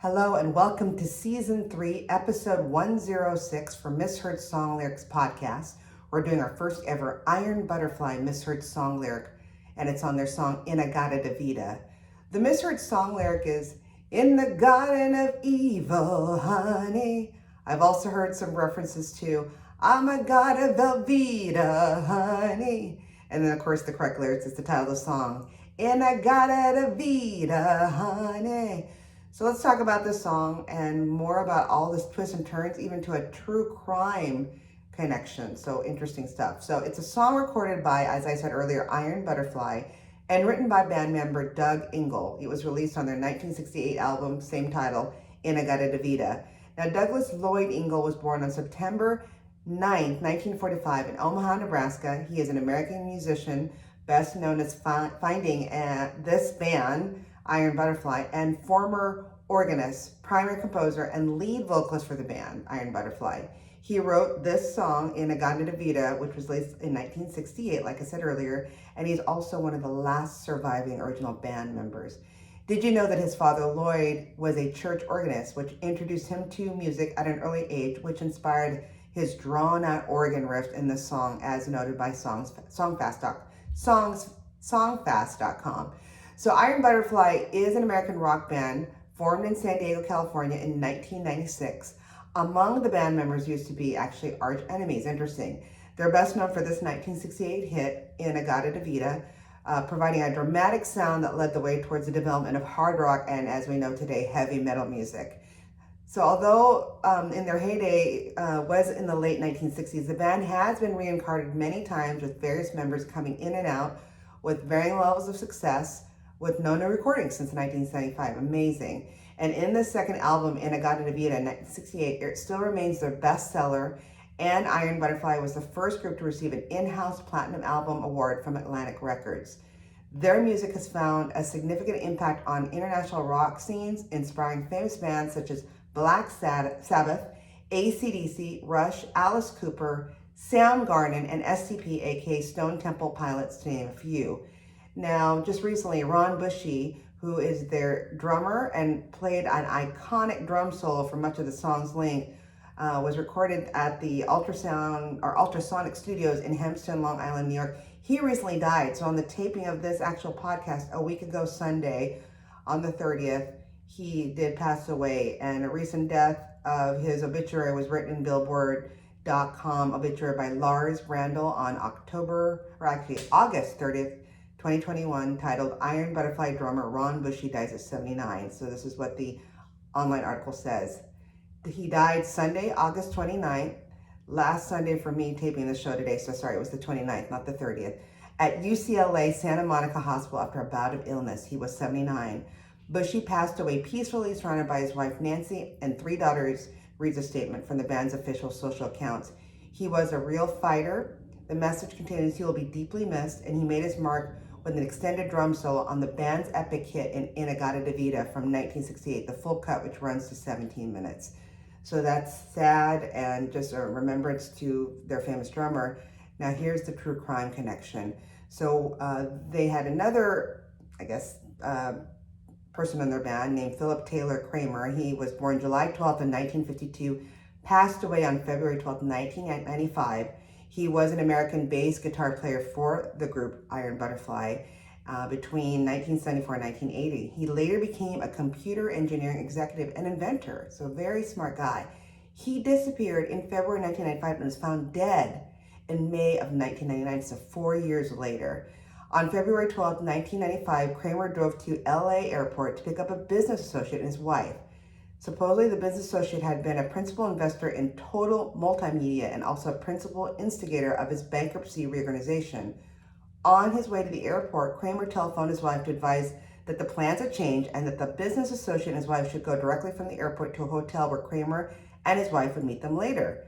Hello and welcome to Season 3, Episode 106 for Misheard Song Lyrics Podcast. We're doing our first ever Iron Butterfly Misheard Song Lyric, and it's on their song In-A-Gadda-Da-Vida. The misheard song lyric is, "In the Garden of Evil, honey." I've also heard some references to, "I'm a god of Velveeta, honey." And then, of course, the correct lyrics is the title of the song, In-A-Gadda-Da-Vida, honey. So let's talk about this song and more about all this twists and turns, even to a true crime connection. So interesting stuff. So it's a song recorded by, as I said earlier, Iron Butterfly, and written by band member Doug Ingle. It was released on their 1968 album, same title, In-A-Gadda-Da-Vida. Now, Douglas Lloyd Ingle was born on September 9th, 1945 in Omaha, Nebraska. He is an American musician, best known as finding this band, Iron Butterfly, and former organist, primary composer, and lead vocalist for the band, Iron Butterfly. He wrote this song, In-A-Gadda-Da-Vida, which was released in 1968, like I said earlier, and he's also one of the last surviving original band members. Did you know that his father, Lloyd, was a church organist, which introduced him to music at an early age, which inspired his drawn-out organ riff in the song, as noted by Songfast.com. So Iron Butterfly is an American rock band formed in San Diego, California in 1996. Among the band members used to be actually arch enemies. Interesting. They're best known for this 1968 hit, In-A-Gadda-Da-Vida, providing a dramatic sound that led the way towards the development of hard rock and, as we know today, heavy metal music. So although in their heyday was in the late 1960s, the band has been reincarnated many times with various members coming in and out with varying levels of success, with no new recordings since 1975. Amazing. And in the second album, In-A-Gadda-Da-Vida in 1968, it still remains their bestseller, and Iron Butterfly was the first group to receive an in-house platinum album award from Atlantic Records. Their music has found a significant impact on international rock scenes, inspiring famous bands such as Black Sabbath, AC/DC, Rush, Alice Cooper, Soundgarden, and STP, aka Stone Temple Pilots, to name a few. Now, just recently, Ron Bushy, who is their drummer and played an iconic drum solo for much of the song's length, was recorded at the Ultrasonic Studios in Hempstead, Long Island, New York. He recently died. So on the taping of this actual podcast a week ago Sunday, on the 30th, he did pass away. And a recent death of his obituary was written in Billboard.com obituary by Lars Randall on August 30th, 2021, titled Iron Butterfly Drummer Ron Bushy Dies at 79. So this is what the online article says. He died Sunday, August 29th, last Sunday for me taping the show today, so sorry, it was the 29th, not the 30th, at UCLA Santa Monica Hospital after a bout of illness. He was 79. Bushy passed away peacefully, surrounded by his wife Nancy and 3 daughters, reads a statement from the band's official social accounts. He was a real fighter. The message continues, he will be deeply missed, and he made his mark with an extended drum solo on the band's epic hit In-A-Gadda-Da-Vida from 1968, the full cut, which runs to 17 minutes. So that's sad and just a remembrance to their famous drummer. Now here's the true crime connection. So they had another, person in their band named Philip Taylor Kramer. He was born July 12th in 1952, passed away on February 12th, 1995. He was an American bass guitar player for the group Iron Butterfly between 1974 and 1980. He later became a computer engineering executive and inventor, so a very smart guy. He disappeared in February 1995 and was found dead in May of 1999, so 4 years later. On February 12, 1995, Kramer drove to LA airport to pick up a business associate and his wife. Supposedly, the business associate had been a principal investor in Total Multimedia and also a principal instigator of his bankruptcy reorganization. On his way to the airport, Kramer telephoned his wife to advise that the plans had changed and that the business associate and his wife should go directly from the airport to a hotel where Kramer and his wife would meet them later.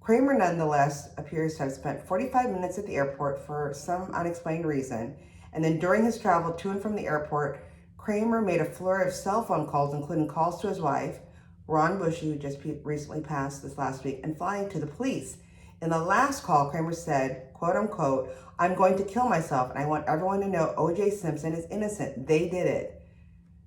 Kramer, nonetheless, appears to have spent 45 minutes at the airport for some unexplained reason, and then during his travel to and from the airport, Kramer made a flurry of cell phone calls, including calls to his wife, Ron Bushy, who just recently passed this last week, and flying to the police. In the last call, Kramer said, quote unquote, "I'm going to kill myself and I want everyone to know OJ Simpson is innocent. They did it."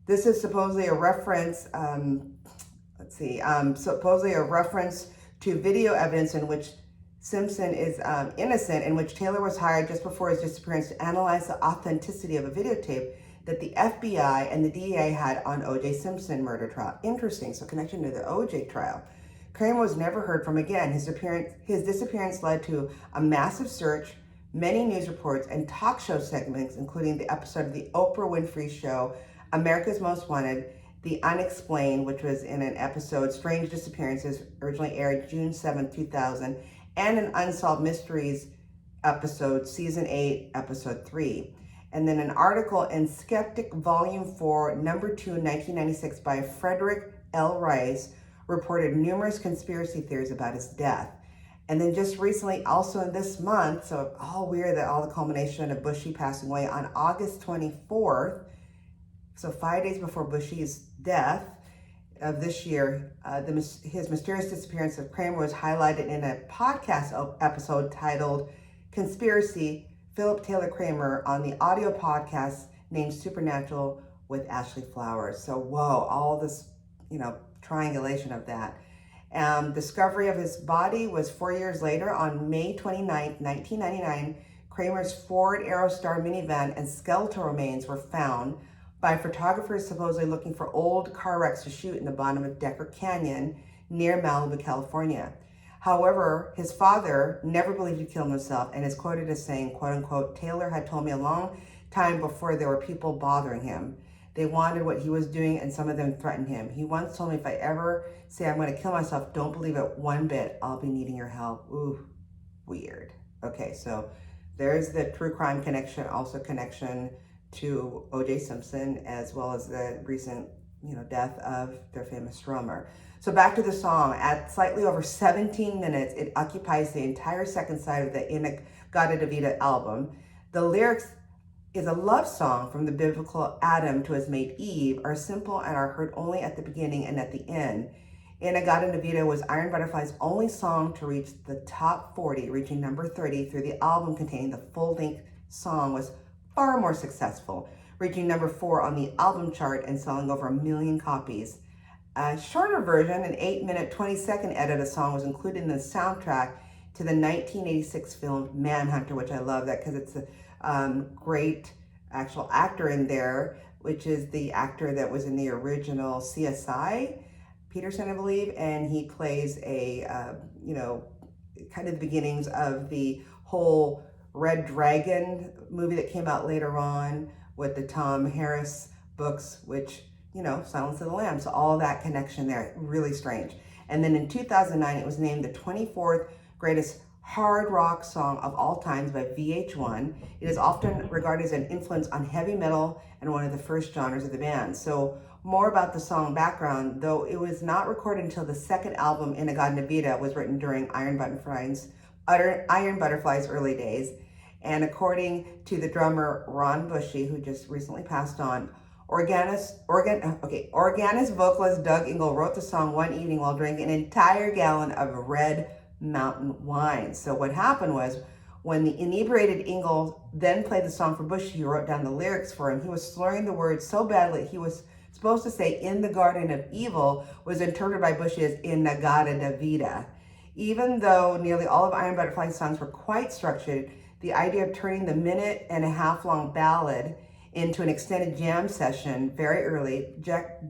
This is supposedly a reference, supposedly a reference to video evidence in which Simpson is innocent, in which Taylor was hired just before his disappearance to analyze the authenticity of a videotape that the FBI and the DEA had on OJ Simpson murder trial. Interesting, so connection to the OJ trial. Kramer was never heard from again. His disappearance led to a massive search, many news reports, and talk show segments, including the episode of the Oprah Winfrey Show, America's Most Wanted, The Unexplained, which was in an episode, Strange Disappearances, originally aired June 7, 2000, and an Unsolved Mysteries episode, Season 8, Episode 3. And then an article in Skeptic Volume 4, Number 2, 1996 by Frederick L. Rice reported numerous conspiracy theories about his death. And then just recently, also in this month, so all weird that all the culmination of Bushy passing away on August 24th, so 5 days before Bushy's death of this year, his mysterious disappearance of Kramer was highlighted in a podcast episode titled Conspiracy, Philip Taylor Kramer, on the audio podcast named Supernatural with Ashley Flowers. So whoa, all this, triangulation of that. Discovery of his body was 4 years later on May 29th, 1999. Kramer's Ford Aerostar minivan and skeletal remains were found by photographers supposedly looking for old car wrecks to shoot in the bottom of Decker Canyon near Malibu, California. However, his father never believed he killed himself and is quoted as saying, quote unquote, Taylor had told me a long time before there were people bothering him. They wanted what he was doing, and some of them threatened him. He once told me, if I ever say I'm going to kill myself, don't believe it one bit. I'll be needing your help. Ooh, weird. Okay, so there's the true crime connection, also connection to OJ Simpson, as well as the recent, death of their famous drummer. So back to the song. At slightly over 17 minutes, it occupies the entire second side of the In-A-Gadda-Da-Vida album. The lyrics is a love song from the biblical Adam to his mate Eve, are simple and are heard only at the beginning and at the end. In-A-Gadda-Da-Vida was Iron Butterfly's only song to reach the top 40, reaching number 30 through the album containing the full-length song was far more successful, reaching number 4 on the album chart and selling over 1 million copies. A shorter version, an 8-minute, 20-second edit of the song, was included in the soundtrack to the 1986 film Manhunter, which I love that because it's a great actual actor in there, which is the actor that was in the original CSI, Peterson, I believe, and he plays a, kind of the beginnings of the whole Red Dragon movie that came out later on with the Tom Harris books, which, Silence of the Lambs. So all that connection there, really strange. And then in 2009, it was named the 24th greatest hard rock song of all times by VH1. It is often regarded as an influence on heavy metal and one of the first genres of the band. So more about the song background, though it was not recorded until the second album, In-A-Gadda-Da-Vida, was written during Iron Butterfly's early days. And according to the drummer Ron Bushy, who just recently passed on, Organist vocalist Doug Ingle wrote the song one evening while drinking an entire gallon of Red Mountain wine. So what happened was, when the inebriated Ingle then played the song for Bushy, he wrote down the lyrics for him. He was slurring the words so badly he was supposed to say "in the Garden of Evil" was interpreted by Bushy as "In-A-Gadda-Da-Vida." Even though nearly all of Iron Butterfly's songs were quite structured, the idea of turning the minute-and-a-half-long ballad into an extended jam session very early, Jeff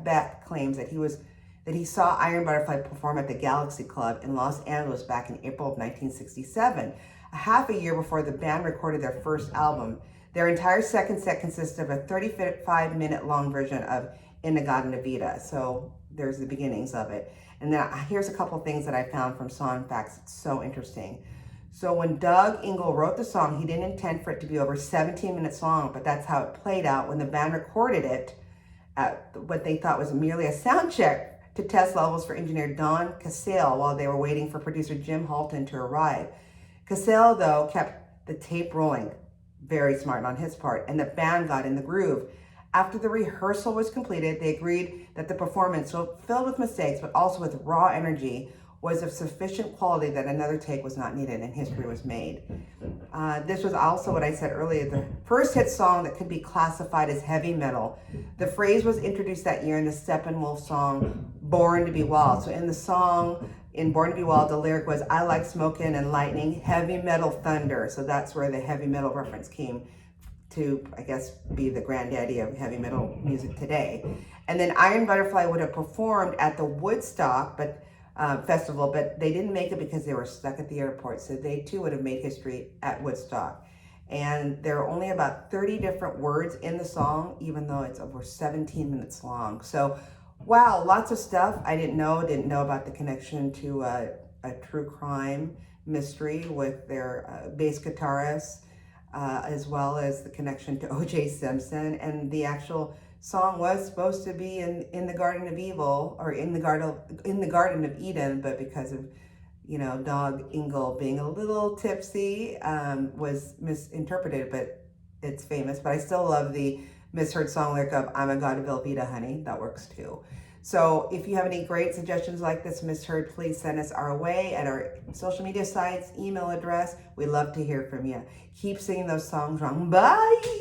Beck claims that he saw Iron Butterfly perform at the Galaxy Club in Los Angeles back in April of 1967, a half a year before the band recorded their first album. Their entire second set consisted of a 35-minute long version of In-A-Gadda-Da-Vida. So there's the beginnings of it. And then here's a couple things that I found from Song Facts. It's so interesting. So when Doug Ingle wrote the song, he didn't intend for it to be over 17 minutes long, but that's how it played out when the band recorded it at what they thought was merely a sound check to test levels for engineer Don Casale while they were waiting for producer Jim Halton to arrive. Casale, though, kept the tape rolling. Very smart on his part, and the band got in the groove. After the rehearsal was completed, they agreed that the performance, so filled with mistakes, but also with raw energy, was of sufficient quality that another take was not needed and history was made. This was also what I said earlier, the first hit song that could be classified as heavy metal. The phrase was introduced that year in the Steppenwolf song, Born to be Wild. So in the song, in Born to be Wild, the lyric was, I like smoking and lightning, heavy metal thunder. So that's where the heavy metal reference came to, I guess, be the granddaddy of heavy metal music today. And then Iron Butterfly would have performed at the Woodstock festival, but they didn't make it because they were stuck at the airport. So they too would have made history at Woodstock. And there are only about 30 different words in the song, even though it's over 17 minutes long. So, wow, lots of stuff I didn't know about the connection to a true crime mystery with their bass guitarist, as well as the connection to OJ Simpson. And the actual song was supposed to be in the Garden of Evil, or in the Garden of Eden, but because of Dog Ingle being a little tipsy, was misinterpreted. But it's famous. But I still love the misheard song lyric of "I'm a god of Velveeta, honey." That works too. So if you have any great suggestions like this misheard, please send us our way at our social media sites, email address. We love to hear from you. Keep singing those songs wrong. Bye.